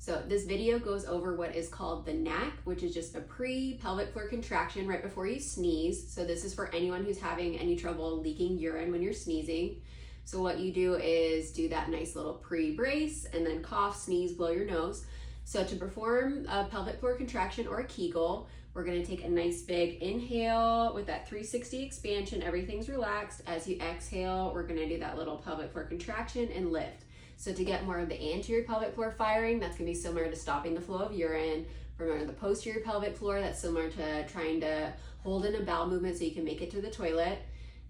So this video goes over what is called the Knack, which is just a pre-pelvic floor contraction right before you sneeze. So this is for anyone who's having any trouble leaking urine when you're sneezing. So what you do is do that nice little pre-brace and then cough, sneeze, blow your nose. So to perform a pelvic floor contraction or a Kegel, we're gonna take a nice big inhale with that 360 expansion, everything's relaxed. As you exhale, we're gonna do that little pelvic floor contraction and lift. So to get more of the anterior pelvic floor firing, that's gonna be similar to stopping the flow of urine. Remember the posterior pelvic floor, that's similar to trying to hold in a bowel movement so you can make it to the toilet.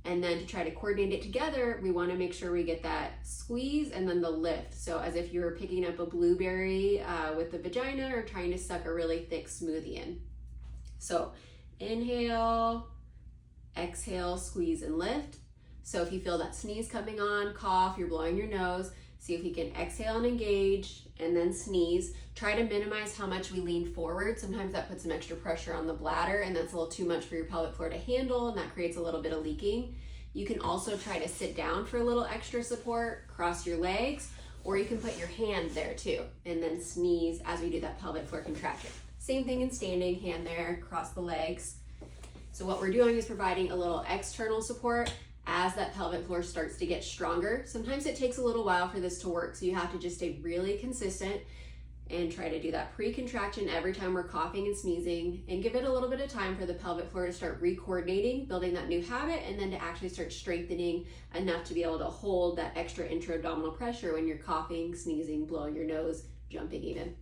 And then to try to coordinate it together, we wanna make sure we get that squeeze and then the lift. So as if you're picking up a blueberry with the vagina or trying to suck a really thick smoothie in. So inhale, exhale, squeeze and lift. So if you feel that sneeze coming on, cough, you're blowing your nose, see if you can exhale and engage and then sneeze. Try to minimize how much we lean forward. Sometimes that puts some extra pressure on the bladder and that's a little too much for your pelvic floor to handle, and that creates a little bit of leaking. You can also try to sit down for a little extra support, cross your legs, or you can put your hand there too and then sneeze as we do that pelvic floor contraction. Same thing in standing, hand there, cross the legs. So what we're doing is providing a little external support as that pelvic floor starts to get stronger. Sometimes it takes a little while for this to work, so you have to just stay really consistent and try to do that pre-contraction every time we're coughing and sneezing, and give it a little bit of time for the pelvic floor to start re-coordinating, building that new habit, and then to actually start strengthening enough to be able to hold that extra intra-abdominal pressure when you're coughing, sneezing, blowing your nose, jumping even.